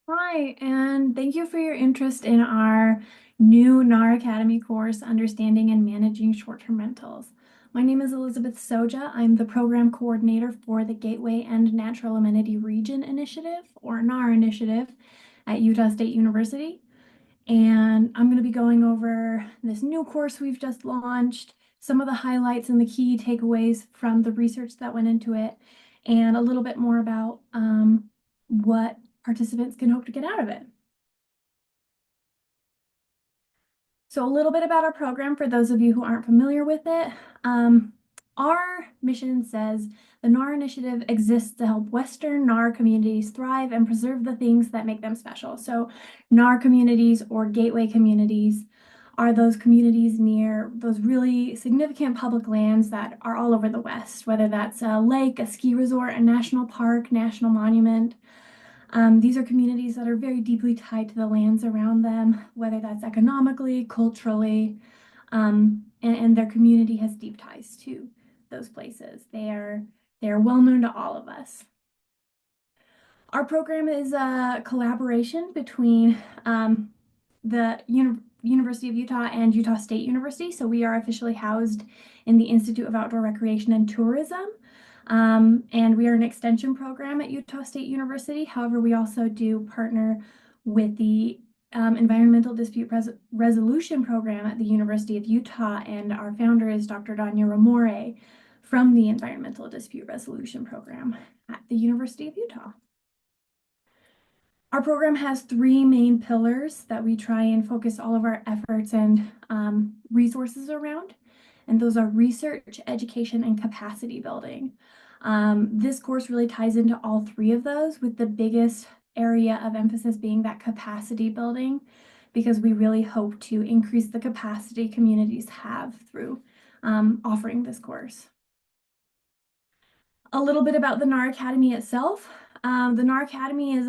Hi, and thank you for your interest in our new GNAR Academy course, Understanding and Managing Short-Term Rentals. My name is Elizabeth Soja. I'm the program coordinator for the Gateway and Natural Amenity Region Initiative, or GNAR initiative, at Utah State University. And I'm going to be going over this new course we've just launched, some of the highlights and the key takeaways from the research that went into it, and a little bit more about what participants can hope to get out of it. So a little bit about our program for those of you who aren't familiar with it. Our mission says the NAR initiative exists to help Western NAR communities thrive and preserve the things that make them special. So NAR communities or gateway communities are those communities near those really significant public lands that are all over the West, whether that's a lake, a ski resort, a national park, national monument. These are communities that are very deeply tied to the lands around them, whether that's economically, culturally, and their community has deep ties to those places. They are well known to all of us. Our program is a collaboration between the University of Utah and Utah State University. So we are officially housed in the Institute of Outdoor Recreation and Tourism. And we are an extension program at Utah State University. However, we also do partner with the Environmental Dispute Resolution Program at the University of Utah, and our founder is Dr. Danya Ramore from the Environmental Dispute Resolution Program at the University of Utah. Our program has three main pillars that we try and focus all of our efforts and resources around, and those are research, education, and capacity building. This course really ties into all three of those, with the biggest area of emphasis being that capacity building, because we really hope to increase the capacity communities have through offering this course. A little bit about the NAR Academy itself. The NAR Academy is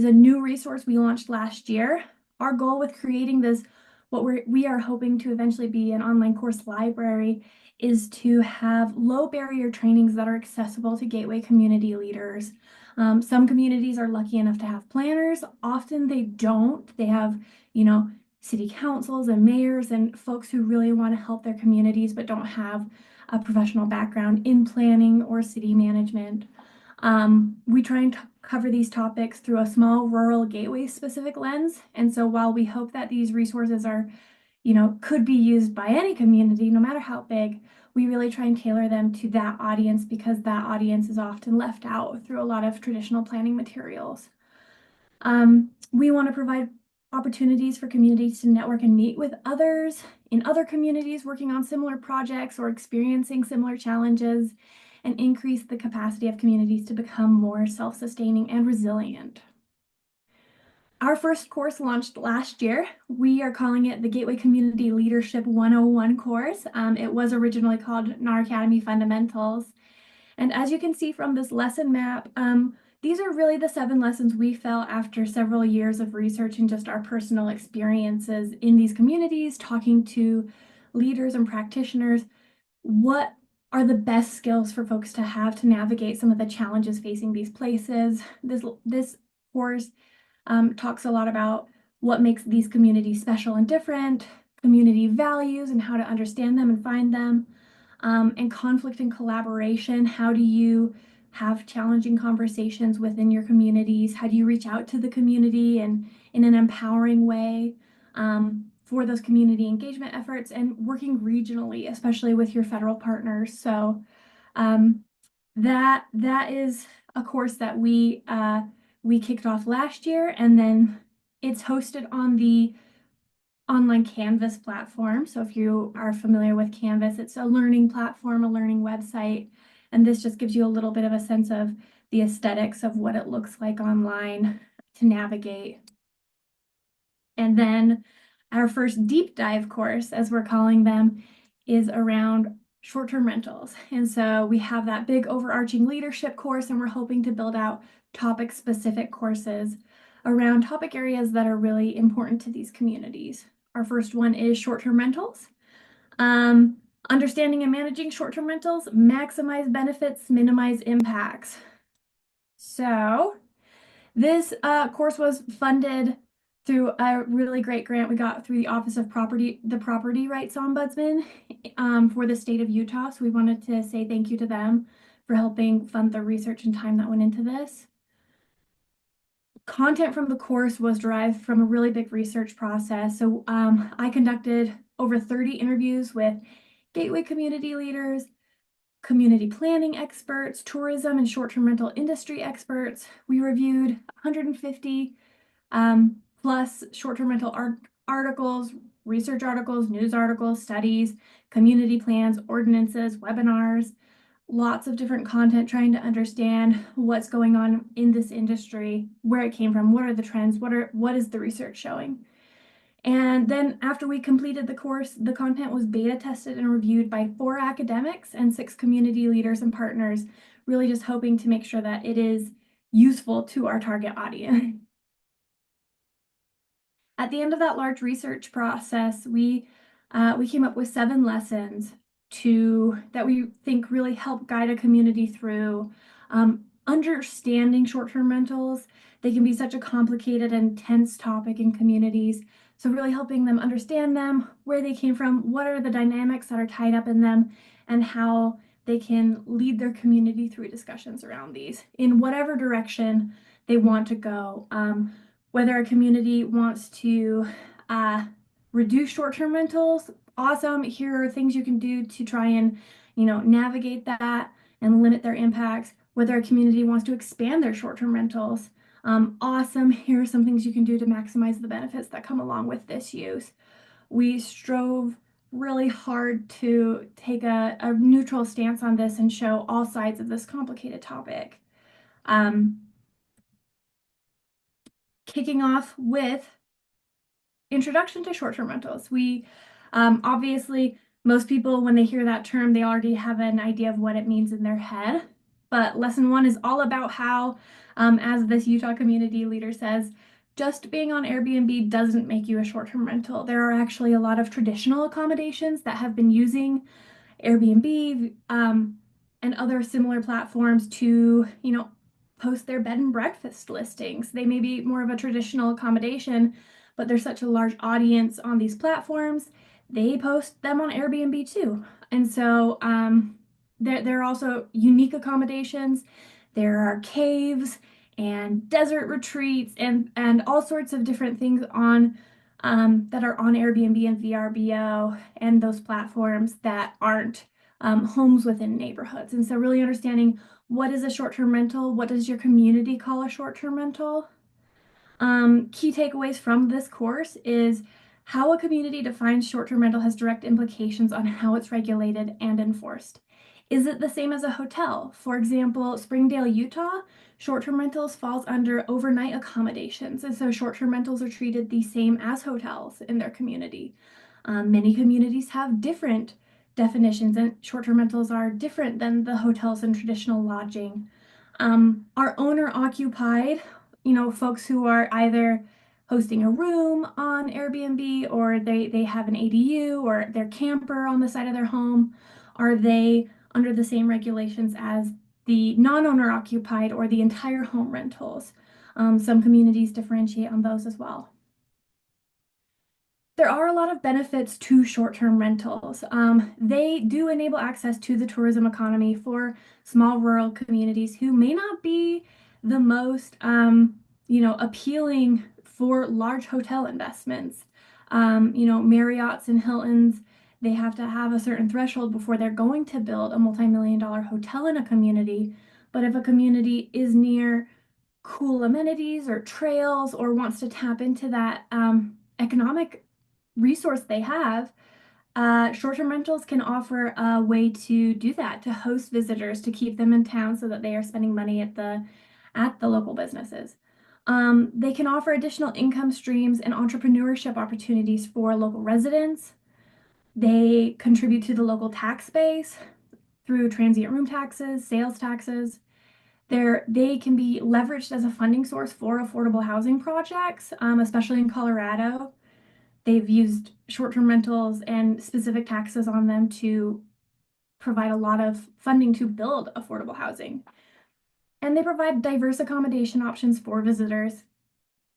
a new resource we launched last year. Our goal with creating this, what we are hoping to eventually be an online course library, is to have low barrier trainings that are accessible to gateway community leaders. Some communities are lucky enough to have planners. Often they don't. They have, city councils and mayors and folks who really want to help their communities but don't have a professional background in planning or city management. We try and cover these topics through a small rural gateway specific lens. And so while we hope that these resources are, could be used by any community, no matter how big, we really try and tailor them to that audience, because that audience is often left out through a lot of traditional planning materials. We want to provide opportunities for communities to network and meet with others in other communities working on similar projects or experiencing similar challenges, and increase the capacity of communities to become more self-sustaining and resilient. Our first course launched last year. We are calling it the Gateway Community Leadership 101 course. It was originally called GNAR Academy Fundamentals. And as you can see from this lesson map, these are really the 7 lessons we felt after several years of research and just our personal experiences in these communities, talking to leaders and practitioners. What are the best skills for folks to have to navigate some of the challenges facing these places? This course talks a lot about what makes these communities special and different, community values and how to understand them and find them, and conflict and collaboration. How do you have challenging conversations within your communities? How do you reach out to the community and in an empowering way for those community engagement efforts, and working regionally, especially with your federal partners? So that is a course that we kicked off last year, and then it's hosted on the online Canvas platform. So if you are familiar with Canvas, it's a learning platform, a learning website, and this just gives you a little bit of a sense of the aesthetics of what it looks like online to navigate. And then our first deep dive course, as we're calling them, is around short-term rentals. And so we have that big overarching leadership course, and we're hoping to build out topic-specific courses around topic areas that are really important to these communities. Our first one is short-term rentals. Understanding and managing short-term rentals, maximize benefits, minimize impacts. So This course was funded through a really great grant we got through the Office of the Property Rights Ombudsman for the state of Utah. So we wanted to say thank you to them for helping fund the research and time that went into this. Content from the course was derived from a really big research process. So I conducted over 30 interviews with gateway community leaders, community planning experts, tourism and short-term rental industry experts. We reviewed 150 plus short-term rental articles, research articles, news articles, studies, community plans, ordinances, webinars, lots of different content trying to understand what's going on in this industry, where it came from, what are the trends, what is the research showing. And then after we completed the course, the content was beta tested and reviewed by 4 academics and 6 community leaders and partners, really just hoping to make sure that it is useful to our target audience. At the end of that large research process, we came up with 7 lessons that we think really help guide a community through understanding short-term rentals. They can be such a complicated and tense topic in communities. So really helping them understand them, where they came from, what are the dynamics that are tied up in them, and how they can lead their community through discussions around these in whatever direction they want to go. Whether a community wants to reduce short-term rentals, awesome. Here are things you can do to try and, navigate that and limit their impacts. Whether a community wants to expand their short-term rentals, awesome. Here are some things you can do to maximize the benefits that come along with this use. We strove really hard to take a neutral stance on this and show all sides of this complicated topic. Kicking off with introduction to short-term rentals. We obviously, most people, when they hear that term, they already have an idea of what it means in their head. But lesson 1 is all about how, as this Utah community leader says, just being on Airbnb doesn't make you a short-term rental. There are actually a lot of traditional accommodations that have been using Airbnb and other similar platforms to, post their bed and breakfast listings. They may be more of a traditional accommodation, but there's such a large audience on these platforms. They post them on Airbnb too. And so there are also unique accommodations. There are caves and desert retreats and all sorts of different things on that are on Airbnb and VRBO and those platforms that aren't homes within neighborhoods. And so really understanding what is a short-term rental, what does your community call a short-term rental? Key takeaways from this course is how a community defines short-term rental has direct implications on how it's regulated and enforced. Is it the same as a hotel? For example, Springdale, Utah, short-term rentals falls under overnight accommodations, and so short-term rentals are treated the same as hotels in their community. Many communities have different definitions, and short-term rentals are different than the hotels and traditional lodging. Are owner-occupied, folks who are either hosting a room on Airbnb or they have an ADU or their camper on the side of their home, are they under the same regulations as the non-owner occupied or the entire home rentals? Some communities differentiate on those as well. There are a lot of benefits to short-term rentals. They do enable access to the tourism economy for small rural communities who may not be the most, appealing for large hotel investments. Marriott's and Hilton's, they have to have a certain threshold before they're going to build a multi-million-dollar hotel in a community. But if a community is near cool amenities or trails or wants to tap into that economic resource they have, short-term rentals can offer a way to do that, to host visitors, to keep them in town so that they are spending money at the local businesses. They can offer additional income streams and entrepreneurship opportunities for local residents. They contribute to the local tax base through transient room taxes, sales taxes. They can be leveraged as a funding source for affordable housing projects, especially in Colorado. They've used short-term rentals and specific taxes on them to provide a lot of funding to build affordable housing. And they provide diverse accommodation options for visitors.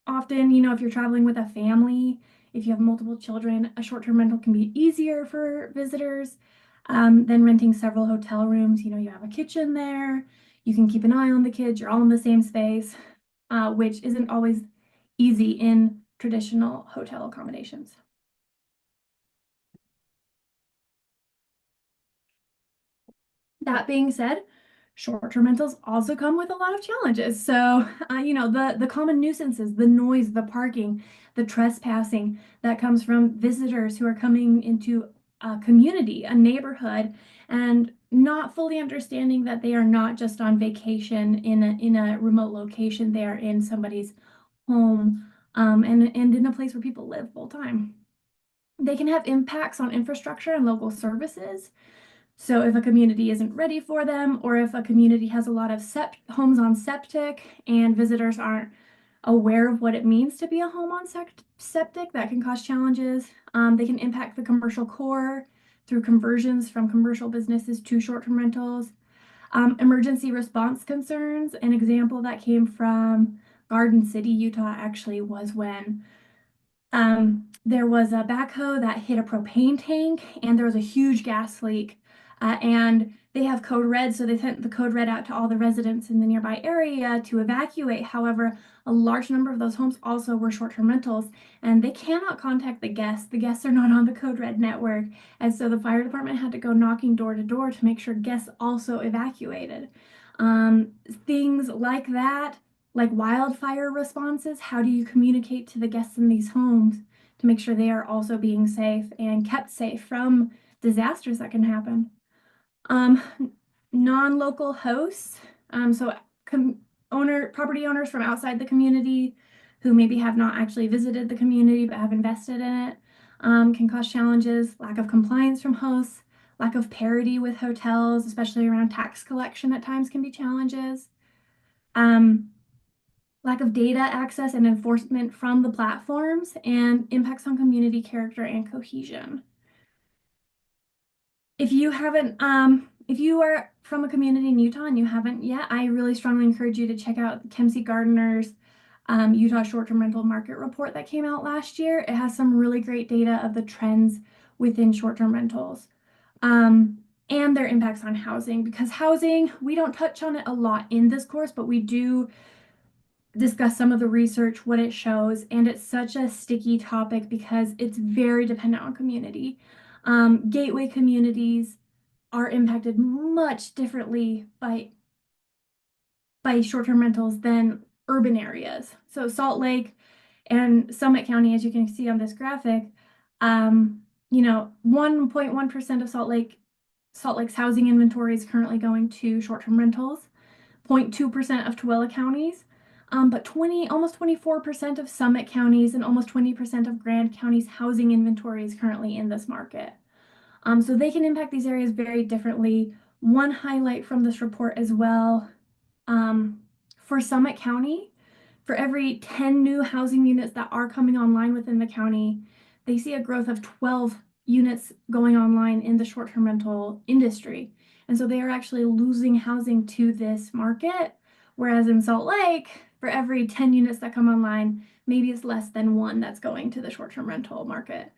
Often, you know, if you're traveling with a family, if you have multiple children, a short-term rental can be easier for visitors than renting several hotel rooms. You know, you have a kitchen there, you can keep an eye on the kids, you're all in the same space, which isn't always easy in traditional hotel accommodations. That being said, short-term rentals also come with a lot of challenges. So, you know, the common nuisances, the noise, the parking, the trespassing that comes from visitors who are coming into a community, a neighborhood, and not fully understanding that they are not just on vacation in a remote location. They are in somebody's home, and in a place where people live full time. They can have impacts on infrastructure and local services. So if a community isn't ready for them, or if a community has a lot of homes on septic and visitors aren't aware of what it means to be a home on septic, that can cause challenges. They can impact the commercial core through conversions from commercial businesses to short-term rentals. Emergency response concerns, an example that came from Garden City, Utah, actually was when there was a backhoe that hit a propane tank and there was a huge gas leak. And they have code red, so they sent the code red out to all the residents in the nearby area to evacuate. However, a large number of those homes also were short-term rentals, and they cannot contact the guests. The guests are not on the code red network, and so the fire department had to go knocking door to door to make sure guests also evacuated. Um, Things like that, like wildfire responses, how do you communicate to the guests in these homes to make sure they are also being safe and kept safe from disasters that can happen? Um, Non-local hosts, so property owners from outside the community who maybe have not actually visited the community but have invested in it, can cause challenges. Lack of compliance from hosts, lack of parity with hotels, especially around tax collection at times can be challenges. Um, Lack of data access and enforcement from the platforms, and impacts on community character and cohesion. If you are from a community in Utah and you haven't yet, I really strongly encourage you to check out Kempsey Gardner's Utah short-term rental market report that came out last year. It has some really great data of the trends within short-term rentals um, and their impacts on housing. Because housing, we don't touch on it a lot in this course, but we do discuss some of the research, what it shows, and it's such a sticky topic because it's very dependent on community. Gateway communities are impacted much differently by short-term rentals than urban areas. So Salt Lake and Summit County, as you can see on this graphic, you know, 1.1% of Salt Lake's housing inventory is currently going to short-term rentals, 0.2% of Tooele counties, but almost 24% of Summit counties and almost 20% of Grand County's housing inventory is currently in this market. So they can impact these areas very differently. One highlight from this report as well, for Summit County, for every 10 new housing units that are coming online within the county, they see a growth of 12 units going online in the short-term rental industry. And so they are actually losing housing to this market. Whereas in Salt Lake, for every 10 units that come online, maybe it's less than one that's going to the short-term rental market.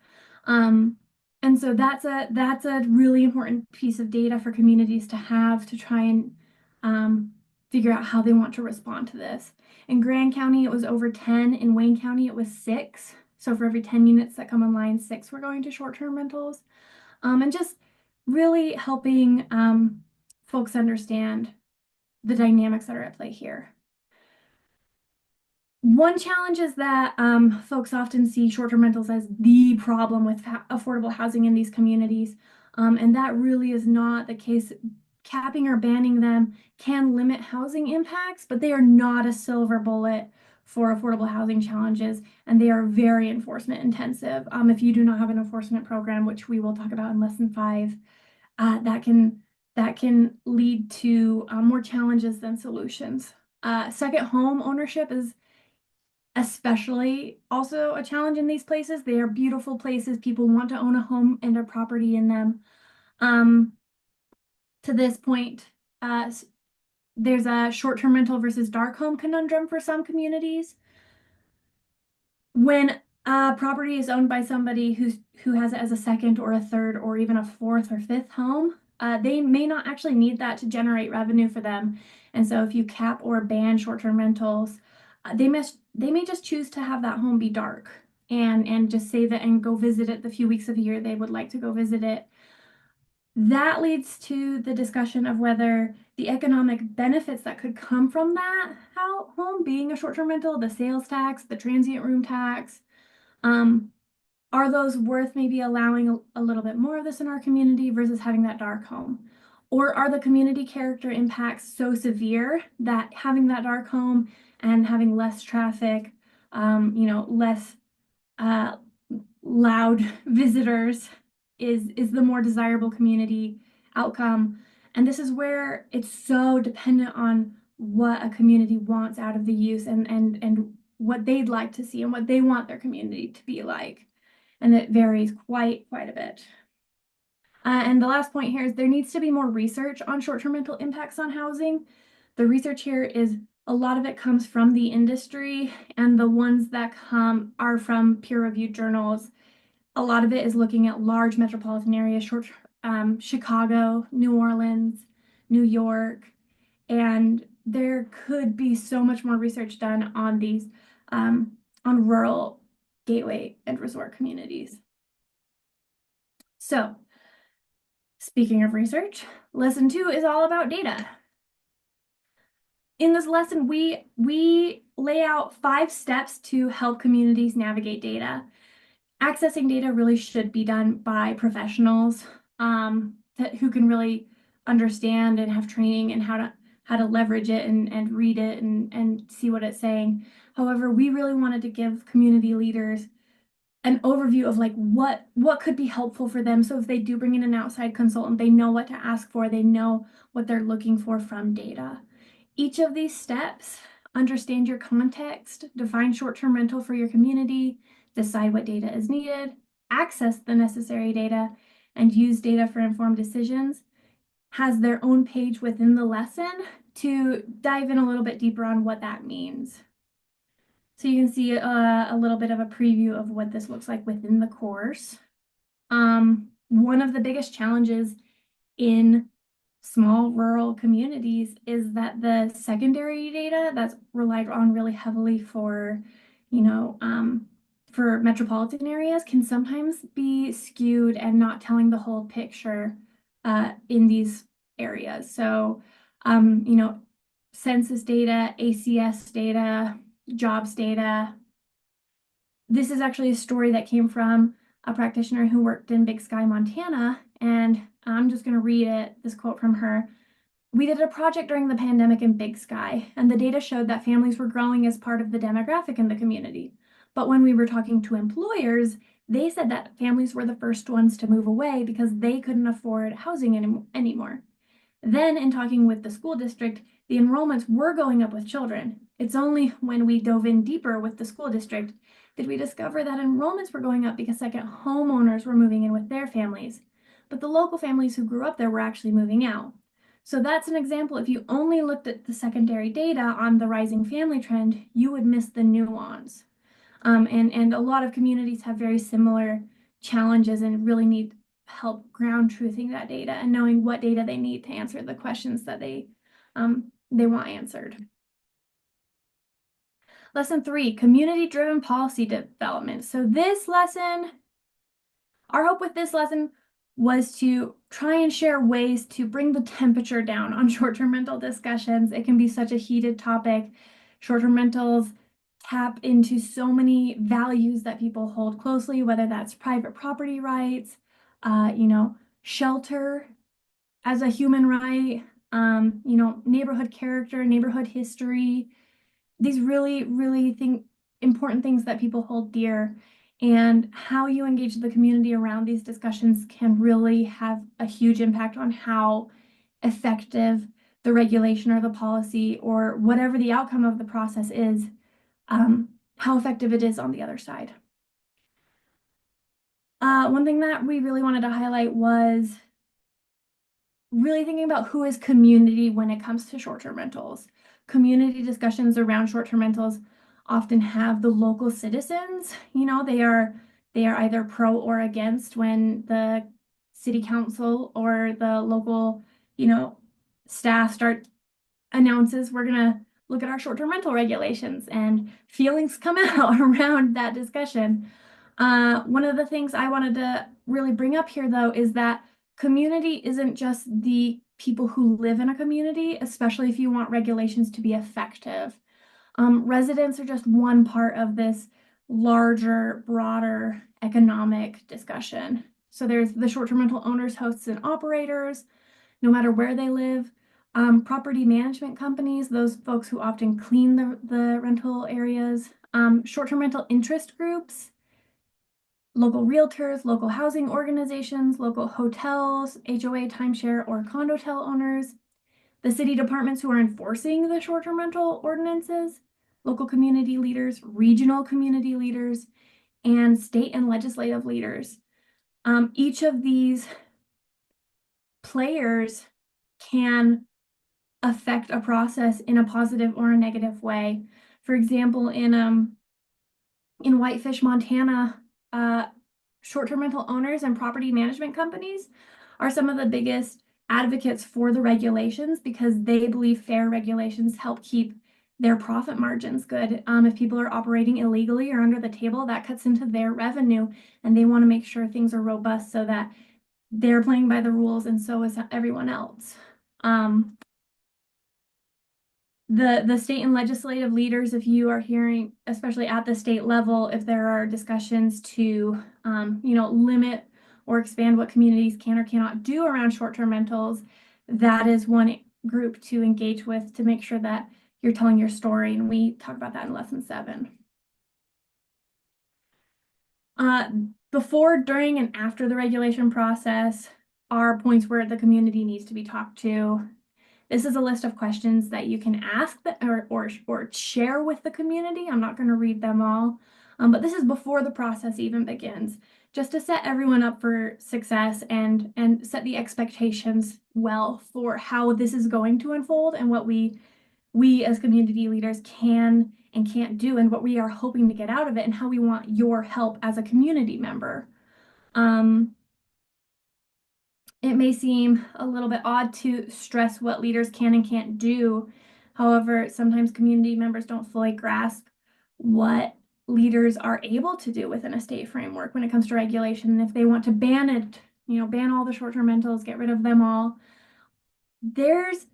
And so that's a really important piece of data for communities to have to try and figure out how they want to respond to this. In Grand County, it was over 10. In Wayne County, it was 6. So for every 10 units that come online, 6 were going to short-term rentals. And just really helping folks understand the dynamics that are at play here. One challenge is that folks often see short-term rentals as the problem with affordable housing in these communities, and that really is not the case. Capping or banning them can limit housing impacts, but they are not a silver bullet for affordable housing challenges, and they are very enforcement intensive. If you do not have an enforcement program, which we will talk about in lesson 5, that can lead to more challenges than solutions. Second home ownership is especially also a challenge in these places. They are beautiful places. People want to own a home and a property in them. To this point, There's a short-term rental versus dark home conundrum for some communities. When a property is owned by somebody who has it as a second or a third or even a fourth or fifth home, they may not actually need that to generate revenue for them. And so if you cap or ban short-term rentals, they may just choose to have that home be dark and just save it and go visit it the few weeks of the year they would like to go visit it. That leads to the discussion of whether the economic benefits that could come from that home being a short-term rental, the sales tax, the transient room tax, um, are those worth maybe allowing a little bit more of this in our community versus having that dark home? Or are the community character impacts so severe that having that dark home and having less traffic, less uh, loud visitors is the more desirable community outcome? And this is where it's so dependent on what a community wants out of the use and what they'd like to see and what they want their community to be like. And it varies quite a bit. And the last point here is there needs to be more research on short-term rental impacts on housing. The research here is a lot of it comes from the industry, and the ones that come are from peer-reviewed journals. A lot of it is looking at large metropolitan areas, Chicago, New Orleans, New York, and there could be so much more research done on these, on rural gateway and resort communities. So, speaking of research, lesson 2 is all about data. In this lesson, we lay out 5 steps to help communities navigate data. Accessing data really should be done by professionals who can really understand and have training and how to leverage it and read it and see what it's saying. However, we really wanted to give community leaders an overview of like what could be helpful for them. So if they do bring in an outside consultant, they know what to ask for, they know what they're looking for from data. Each of these steps, understand your context, define short-term rental for your community, decide what data is needed, access the necessary data, and use data for informed decisions, has their own page within the lesson to dive in a little bit deeper on what that means. So you can see a little bit of a preview of what this looks like within the course. One of the biggest challenges in small rural communities is that the secondary data that's relied on really heavily for, for metropolitan areas can sometimes be skewed and not telling the whole picture in these areas. So, census data, ACS data, jobs data. This is actually a story that came from a practitioner who worked in Big Sky, Montana, and I'm just going to read this quote from her. "We did a project during the pandemic in Big Sky, and the data showed that families were growing as part of the demographic in the community. But when we were talking to employers, they said that families were the first ones to move away because they couldn't afford housing anymore. Then, in talking with the school district, the enrollments were going up with children. It's only when we dove in deeper with the school district did we discover that enrollments were going up because second homeowners were moving in with their families. But the local families who grew up there were actually moving out. So that's an example. If you only looked at the secondary data on the rising family trend, you would miss the nuance. And a lot of communities have very similar challenges and really need help ground truthing that data and knowing what data they need to answer the questions that they want answered. Lesson 3, community-driven policy development. So this lesson, our hope with this lesson was to try and share ways to bring the temperature down on short-term rental discussions. It can be such a heated topic. Short-term rentals tap into so many values that people hold closely, whether that's private property rights, shelter as a human right, neighborhood character, neighborhood history, these really, important things that people hold dear. And how you engage the community around these discussions can really have a huge impact on how effective the regulation or the policy or whatever the outcome of the process is, how effective it is on the other side. One thing that we really wanted to highlight was really thinking about who is community when it comes to short-term rentals. Community discussions around short-term rentals often have the local citizens. They are either pro or against when the city council or the local, staff announces we're gonna look at our short-term rental regulations, and feelings come out around that discussion. One of the things I wanted to really bring up here, though, is that community isn't just the people who live in a community, especially if you want regulations to be effective. Residents are just one part of this larger, broader economic discussion. So there's the short-term rental owners, hosts, and operators, no matter where they live. Property management companies, those folks who often clean the rental areas. Short-term rental interest groups, local realtors, local housing organizations, local hotels, HOA, timeshare, or condotel owners, the city departments who are enforcing the short-term rental ordinances, local community leaders, regional community leaders, and state and legislative leaders. Each of these players can affect a process in a positive or a negative way. For example, in Whitefish, Montana, short-term rental owners and property management companies are some of the biggest advocates for the regulations because they believe fair regulations help keep their profit margins good. If people are operating illegally or under the table, that cuts into their revenue, and they want to make sure things are robust so that they're playing by the rules and so is everyone else. The state and legislative leaders, if you are hearing, especially at the state level, if there are discussions to, limit or expand what communities can or cannot do around short-term rentals, that is one group to engage with to make sure that you're telling your story. And we talk about that in lesson 7. Before, during, and after the regulation process are points where the community needs to be talked to. This is a list of questions that you can ask or share with the community. I'm not going to read them all, but this is before the process even begins, just to set everyone up for success and set the expectations well for how this is going to unfold and what we as community leaders can and can't do, and what we are hoping to get out of it, and how we want your help as a community member. It may seem a little bit odd to stress what leaders can and can't do. However, sometimes community members don't fully grasp what leaders are able to do within a state framework when it comes to regulation. And if they want to ban it, ban all the short-term rentals, get rid of them all, there's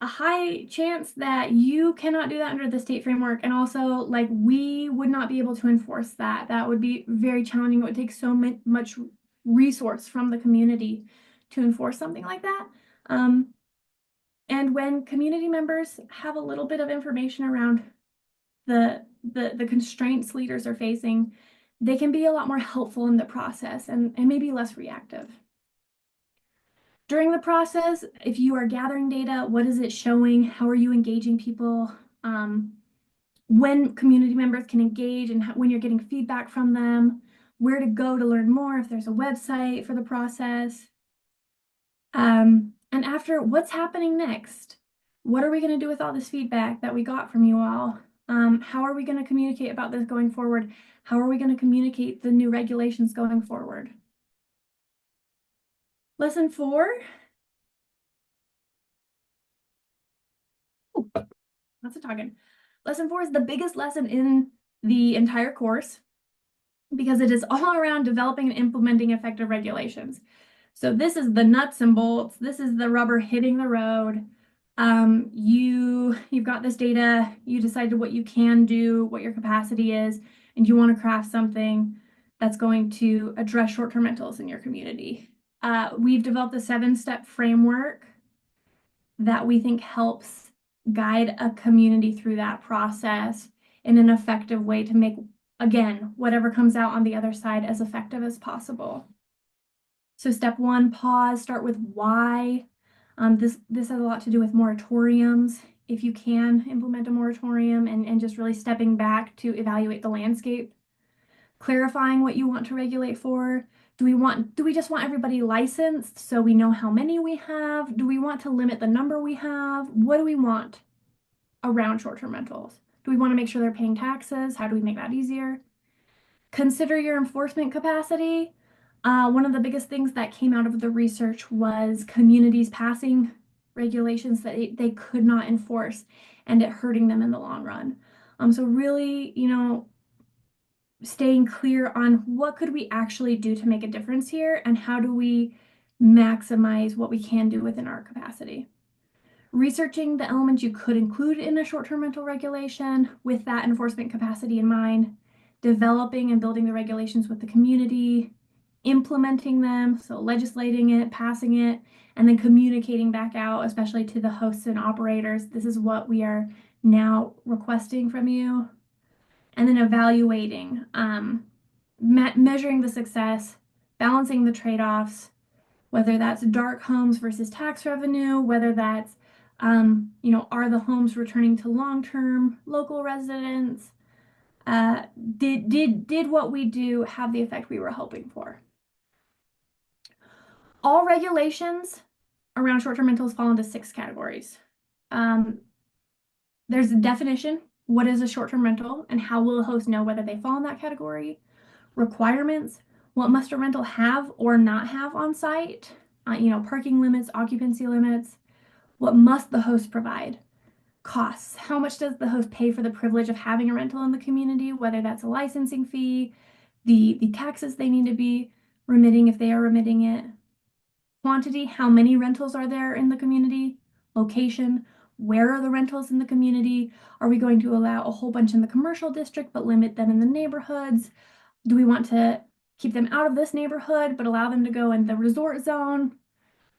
a high chance that you cannot do that under the state framework. And also, like, we would not be able to enforce that. That would be very challenging. It would take so much resource from the community to enforce something like that. And when community members have a little bit of information around the constraints leaders are facing, they can be a lot more helpful in the process and maybe less reactive. During the process, if you are gathering data, what is it showing? How are you engaging people? When community members can engage and when you're getting feedback from them, where to go to learn more, if there's a website for the process. And after, what's happening next? What are we going to do with all this feedback that we got from you all? How are we going to communicate about this going forward? How are we going to communicate the new regulations going forward? Lesson 4. Ooh, lots of talking. Lesson 4 is the biggest lesson in the entire course because it is all around developing and implementing effective regulations. So this is the nuts and bolts. This is the rubber hitting the road. You've got this data, you decided what you can do, what your capacity is, and you want to craft something that's going to address short-term rentals in your community. We've developed a 7-step framework that we think helps guide a community through that process in an effective way to make, again, whatever comes out on the other side as effective as possible. So step 1, pause, start with why. This has a lot to do with moratoriums. If you can implement a moratorium and just really stepping back to evaluate the landscape, clarifying what you want to regulate for, Do we just want everybody licensed so we know how many we have? Do we want to limit the number we have? What do we want around short-term rentals? Do we want to make sure they're paying taxes? How do we make that easier? Consider your enforcement capacity. One of the biggest things that came out of the research was communities passing regulations that they could not enforce and it hurting them in the long run. So really, staying clear on what could we actually do to make a difference here and how do we maximize what we can do within our capacity. Researching the elements you could include in a short-term rental regulation with that enforcement capacity in mind, developing and building the regulations with the community, implementing them, so legislating it, passing it, and then communicating back out, especially to the hosts and operators. This is what we are now requesting from you. And then evaluating, measuring the success, balancing the trade-offs, whether that's dark homes versus tax revenue, whether that's, are the homes returning to long-term local residents? Did what we do have the effect we were hoping for? All regulations around short-term rentals fall into 6 categories. There's a definition. What is a short-term rental and how will a host know whether they fall in that category? Requirements. What must a rental have or not have on site? Parking limits, occupancy limits. What must the host provide? Costs. How much does the host pay for the privilege of having a rental in the community, whether that's a licensing fee, the taxes they need to be remitting if they are remitting it. Quantity. How many rentals are there in the community? Location. Where are the rentals in the community? Are we going to allow a whole bunch in the commercial district but limit them in the neighborhoods? Do we want to keep them out of this neighborhood but allow them to go in the resort zone?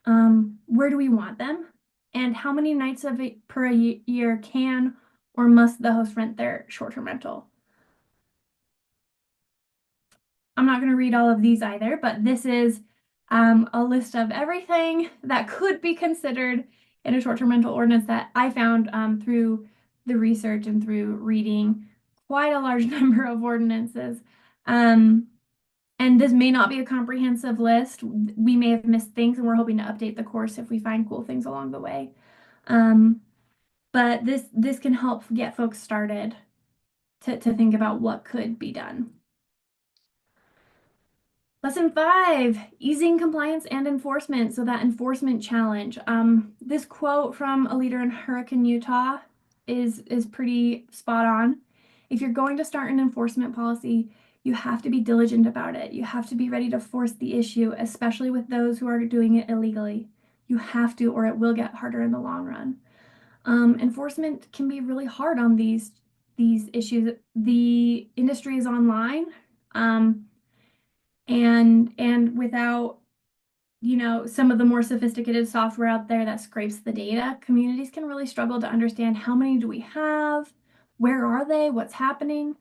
Where do we want them? And how many nights per year can or must the host rent their short-term rental? I'm not going to read all of these either, but this is a list of everything that could be considered in a short-term rental ordinance that I found through the research and through reading quite a large number of ordinances. And this may not be a comprehensive list. We may have missed things, and we're hoping to update the course if we find cool things along the way. But this can help get folks started to think about what could be done. Lesson 5, easing compliance and enforcement. So that enforcement challenge. This quote from a leader in Hurricane, Utah is pretty spot on. If you're going to start an enforcement policy, you have to be diligent about it. You have to be ready to force the issue, especially with those who are doing it illegally. You have to, or it will get harder in the long run. Enforcement can be really hard on these issues. The industry is online. And without, some of the more sophisticated software out there that scrapes the data, communities can really struggle to understand how many do we have, where are they, what's happening.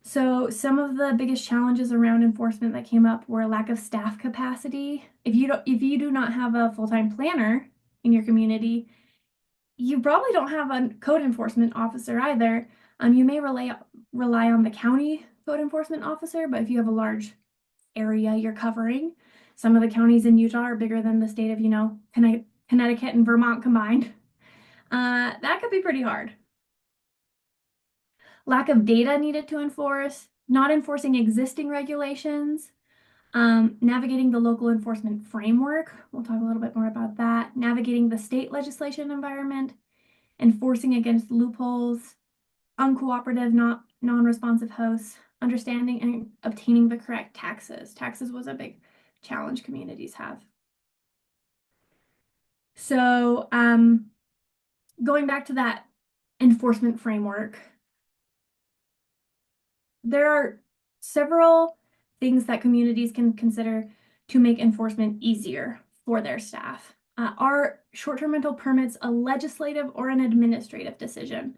So some of the biggest challenges around enforcement that came up were lack of staff capacity. If you do not have a full-time planner in your community, you probably don't have a code enforcement officer either. You may rely on the county code enforcement officer, but if you have a large area you're covering. Some of the counties in Utah are bigger than the state of, Connecticut and Vermont combined. That could be pretty hard. Lack of data needed to enforce, not enforcing existing regulations, navigating the local enforcement framework. We'll talk a little bit more about that. Navigating the state legislation environment, enforcing against loopholes, uncooperative, non-responsive hosts, understanding and obtaining the correct taxes. Taxes was a big challenge communities have. So going back to that enforcement framework, there are several things that communities can consider to make enforcement easier for their staff. Are short-term rental permits a legislative or an administrative decision?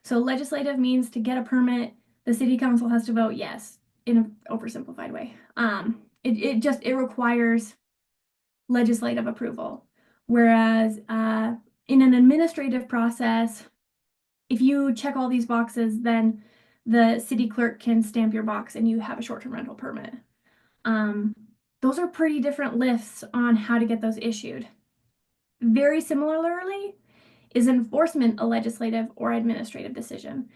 So legislative means to get a permit, the city council has to vote yes, in an oversimplified way. It requires legislative approval. Whereas in an administrative process, if you check all these boxes, then the city clerk can stamp your box and you have a short-term rental permit. those are pretty different lists on how to get those issued. Very similarly, is enforcement a legislative or administrative decision?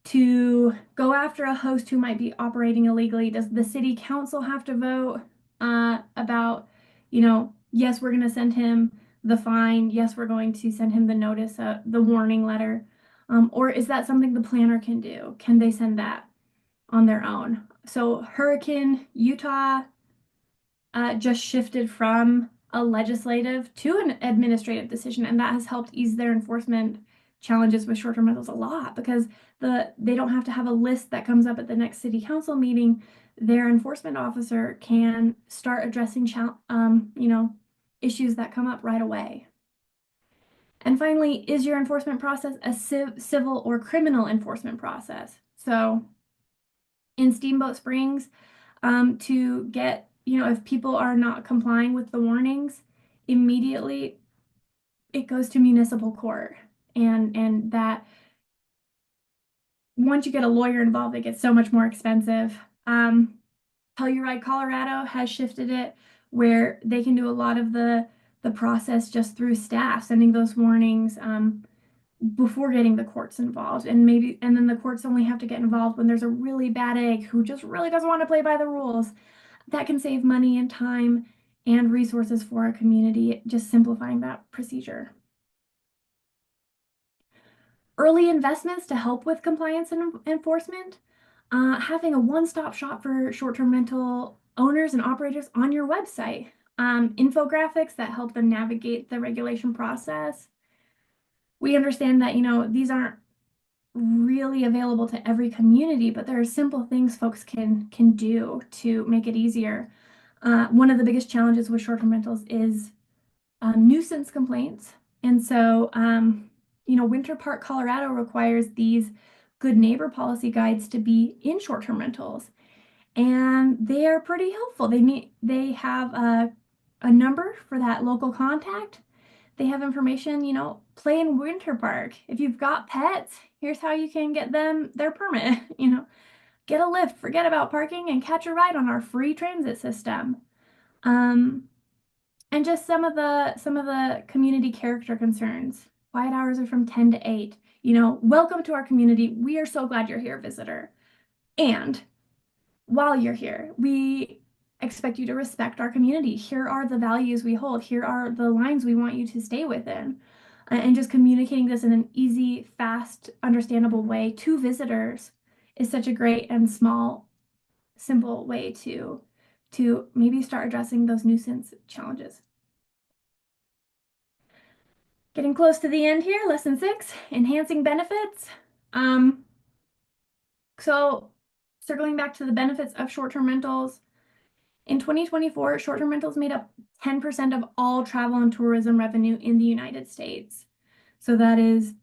To go after a host who might be operating illegally, does the city council have to vote about, yes, we're going to send him the fine. Yes, we're going to send him the notice, the warning letter. Or is that something the planner can do? Can they send that on their own? So Hurricane Utah just shifted from a legislative to an administrative decision, and that has helped ease their enforcement challenges with short-term rentals a lot because they don't have to have a list that comes up at the next city council meeting. Their enforcement officer can start addressing issues that come up right away. And finally, is your enforcement process a civil or criminal enforcement process? So in Steamboat Springs, to get, if people are not complying with the warnings, immediately it goes to municipal court. And that once you get a lawyer involved, it gets so much more expensive. Telluride, Colorado has shifted it where they can do a lot of the process just through staff, sending those warnings before getting the courts involved. And then the courts only have to get involved when there's a really bad egg who just really doesn't want to play by the rules. That can save money and time and resources for a community, just simplifying that procedure. Early investments to help with compliance and enforcement. Having a one-stop shop for short-term rental owners and operators on your website. Infographics that help them navigate the regulation process. We understand that, these aren't really available to every community, but there are simple things folks can do to make it easier. One of the biggest challenges with short-term rentals is nuisance complaints. And so, Winter Park, Colorado requires these good neighbor policy guides to be in short-term rentals. And they are pretty helpful. They have a number for that local contact. They have information, play in Winter Park. If you've got pets, here's how you can get them their permit, get a lift, forget about parking, and catch a ride on our free transit system. And just some of the community character concerns. Quiet hours are from 10 to 8. Welcome to our community. We are so glad you're here, visitor. And while you're here, we expect you to respect our community. Here are the values we hold. Here are the lines we want you to stay within. And just communicating this in an easy, fast, understandable way to visitors is such a great and simple way to maybe start addressing those nuisance challenges. Getting close to the end here, lesson 6, enhancing benefits. So circling back to the benefits of short-term rentals, in 2024, short-term rentals made up 10% of all travel and tourism revenue in the United States. So that is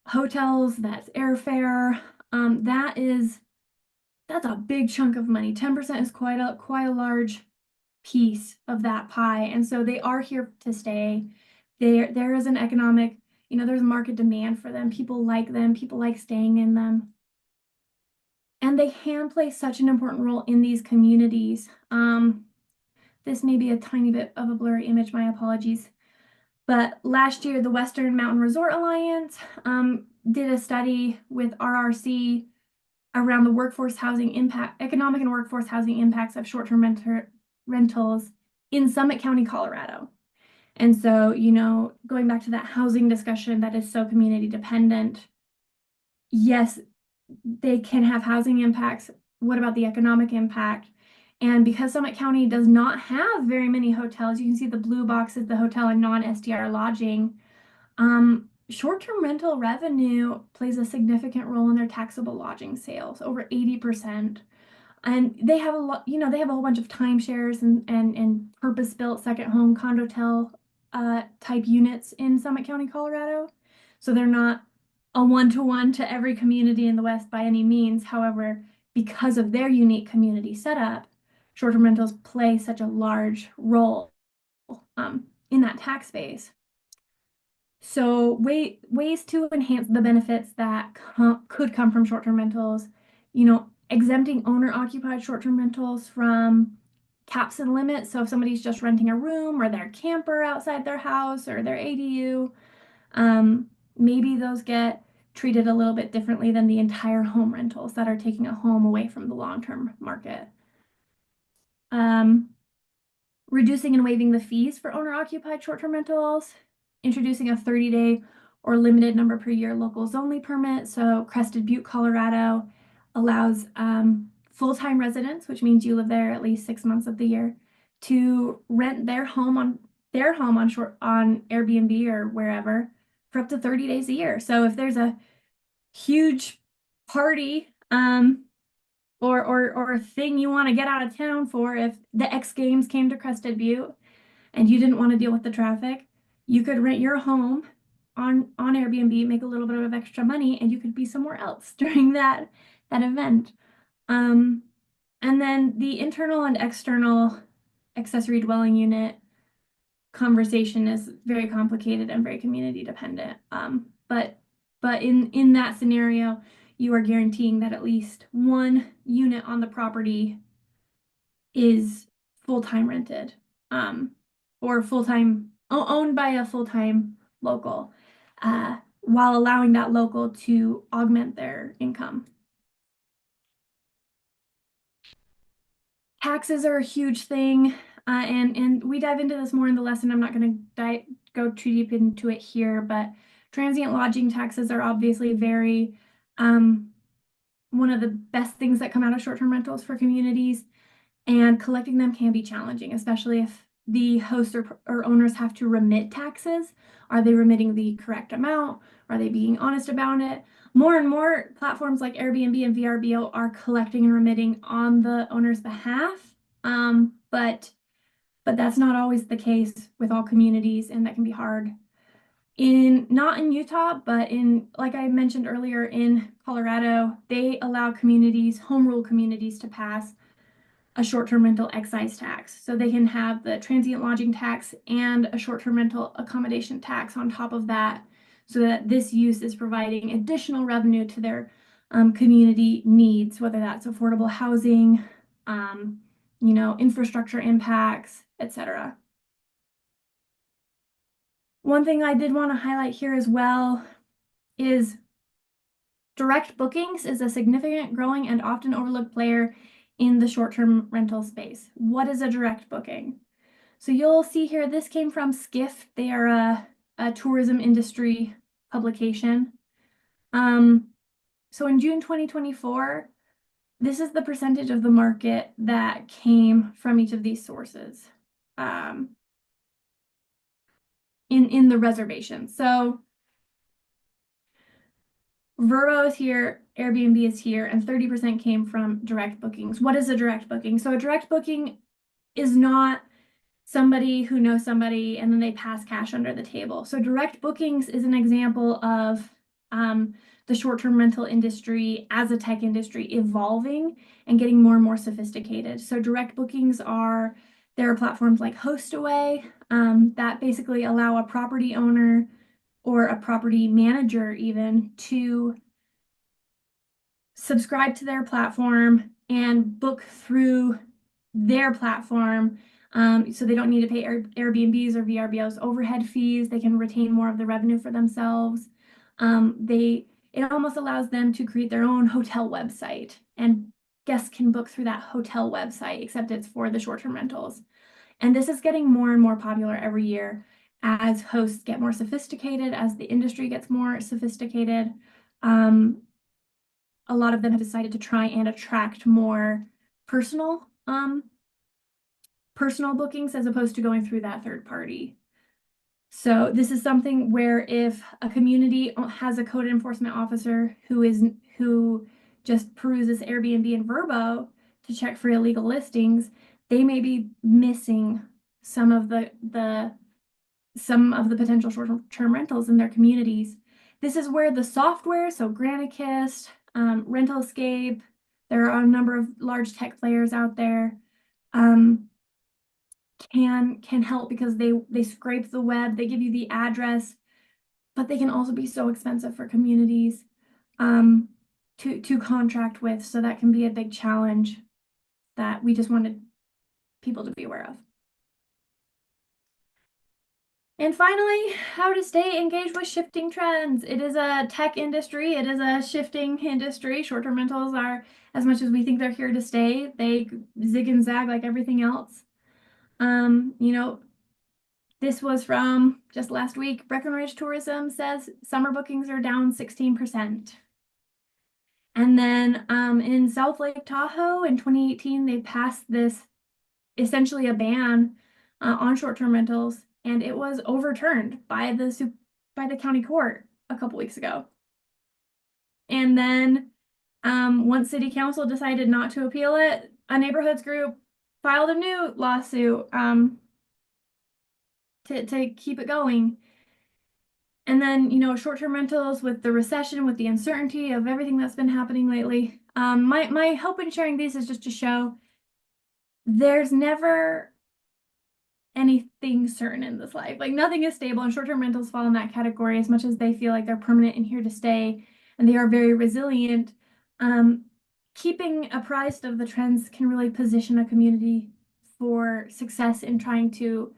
hotels, that's airfare, that's a big chunk of money. 10% is quite a large piece of that pie. And so they are here to stay. There is an economic, there's market demand for them. People like them. People like staying in them. And they can play such an important role in these communities. This may be a tiny bit of a blurry image, my apologies. But last year, the Western Mountain Resort Alliance did a study with RRC around the economic and workforce housing impacts of short-term rentals in Summit County, Colorado. And so, going back to that housing discussion that is so community dependent, yes, they can have housing impacts. What about the economic impact? And because Summit County does not have very many hotels, you can see the blue box is the hotel and non-STR lodging. Short-term rental revenue plays a significant role in their taxable lodging sales, over 80%. And they have they have a whole bunch of timeshares and purpose-built second home condotel type units in Summit County, Colorado. So they're not a one-to-one to every community in the West by any means. However, because of their unique community setup, short-term rentals play such a large role in that tax base. So ways to enhance the benefits that could come from short-term rentals, exempting owner-occupied short-term rentals from caps and limits. So if somebody's just renting a room or their camper outside their house or their ADU, maybe those get treated a little bit differently than the entire home rentals that are taking a home away from the long-term market. Reducing and waiving the fees for owner-occupied short-term rentals, introducing a 30-day or limited number per year locals only permit. So Crested Butte, Colorado allows full-time residents, which means you live there at least 6 months of the year, to rent their home on Airbnb or wherever for up to 30 days a year. So if there's a huge party or a thing you want to get out of town for, if the X Games came to Crested Butte and you didn't want to deal with the traffic, you could rent your home on Airbnb, make a little bit of extra money, and you could be somewhere else during that event. And then the internal and external accessory dwelling unit conversation is very complicated and very community dependent. But in that scenario, you are guaranteeing that at least one unit on the property is full-time rented, or full-time owned by a full-time local, while allowing that local to augment their income. Taxes are a huge thing, and we dive into this more in the lesson. I'm not going to go too deep into it here, but transient lodging taxes are obviously very one of the best things that come out of short-term rentals for communities, and collecting them can be challenging, especially if the host or owners have to remit taxes. Are they remitting the correct amount? Are they being honest about it? More and more platforms like Airbnb and VRBO are collecting and remitting on the owner's behalf, but that's not always the case with all communities, and that can be hard. Not in Utah, but like I mentioned earlier, in Colorado, they allow home rule communities to pass a short-term rental excise tax. So they can have the transient lodging tax and a short-term rental accommodation tax on top of that, so that this use is providing additional revenue to their community needs, whether that's affordable housing, infrastructure impacts, etc. One thing I did want to highlight here as well is direct bookings is a significant, growing, and often overlooked player in the short-term rental space. What is a direct booking? So you'll see here, this came from Skift. They are a tourism industry publication. So in June 2024, this is the percentage of the market that came from each of these sources in the reservation. So Vrbo is here, Airbnb is here, and 30% came from direct bookings. What is a direct booking? So a direct booking is not somebody who knows somebody and then they pass cash under the table. So direct bookings is an example of the short-term rental industry as a tech industry evolving and getting more and more sophisticated. So direct bookings there are platforms like HostAway that basically allow a property owner or a property manager even to subscribe to their platform and book through their platform. So they don't need to pay Airbnbs or VRBOs overhead fees. They can retain more of the revenue for themselves. It almost allows them to create their own hotel website, and guests can book through that hotel website, except it's for the short-term rentals. And this is getting more and more popular every year as hosts get more sophisticated, as the industry gets more sophisticated. A lot of them have decided to try and attract more personal bookings as opposed to going through that third party. So this is something where if a community has a code enforcement officer who just peruses Airbnb and Vrbo to check for illegal listings, they may be missing some of the potential short-term rentals in their communities. This is where the software, so Granicus, Rental Escape, there are a number of large tech players out there, can help, because they scrape the web, they give you the address, but they can also be so expensive for communities to contract with. So that can be a big challenge that we just wanted people to be aware of. And finally, how to stay engaged with shifting trends. It is a tech industry. It is a shifting industry. Short-term rentals are, as much as we think they're here to stay, they zig and zag like everything else. You know, this was from just last week. Breckenridge Tourism says summer bookings are down 16%. And then in South Lake Tahoe in 2018, they passed this essentially a ban on short-term rentals, and it was overturned by the county court a couple weeks ago. And then once city council decided not to appeal it, a neighborhoods group filed a new lawsuit to keep it going. And then, you know, short-term rentals with the recession, with the uncertainty of everything that's been happening lately. My hope in sharing these is just to show there's never anything certain in this life. Like nothing is stable, and short-term rentals fall in that category as much as they feel like they're permanent and here to stay, and they are very resilient. Keeping apprised of the trends can really position a community for success in trying to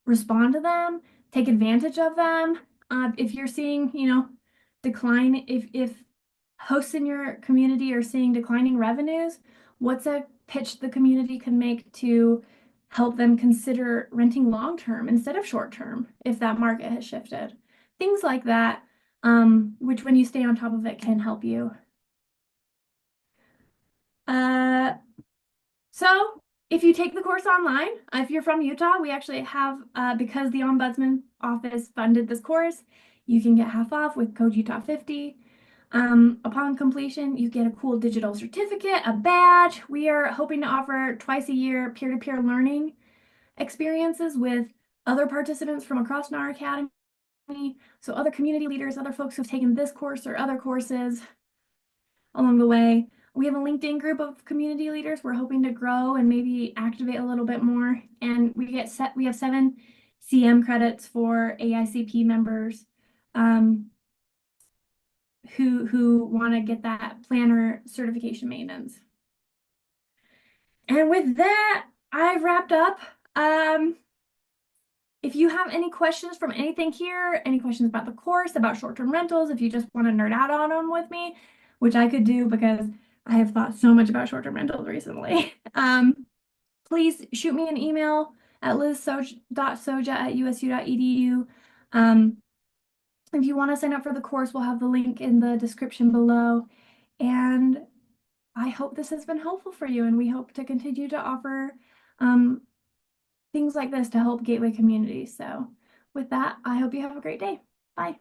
respond to them, take advantage of them. If you're seeing, you know, decline, if hosts in your community are seeing declining revenues, what's a pitch the community can make to help them consider renting long-term instead of short-term if that market has shifted? Things like that, which when you stay on top of it can help you. So if you take the course online, if you're from Utah, we actually have, because the Ombudsman Office funded this course, you can get half off with code Utah50. Upon completion, you get a cool digital certificate, a badge. We are hoping to offer twice a year peer-to-peer learning experiences with other participants from across GNAR Academy. So other community leaders, other folks who've taken this course or other courses along the way. We have a LinkedIn group of community leaders we're hoping to grow and maybe activate a little bit more. And we have 7 CM credits for AICP members who want to get that planner certification maintenance. And with that, I've wrapped up. If you have any questions from anything here, any questions about the course, about short-term rentals, if you just want to nerd out on them with me, which I could do because I have thought so much about short-term rentals recently, please shoot me an email at liz.soja@usu.edu. If you want to sign up for the course, we'll have the link in the description below. And I hope this has been helpful for you, and we hope to continue to offer things like this to help gateway communities. So with that, I hope you have a great day. Bye.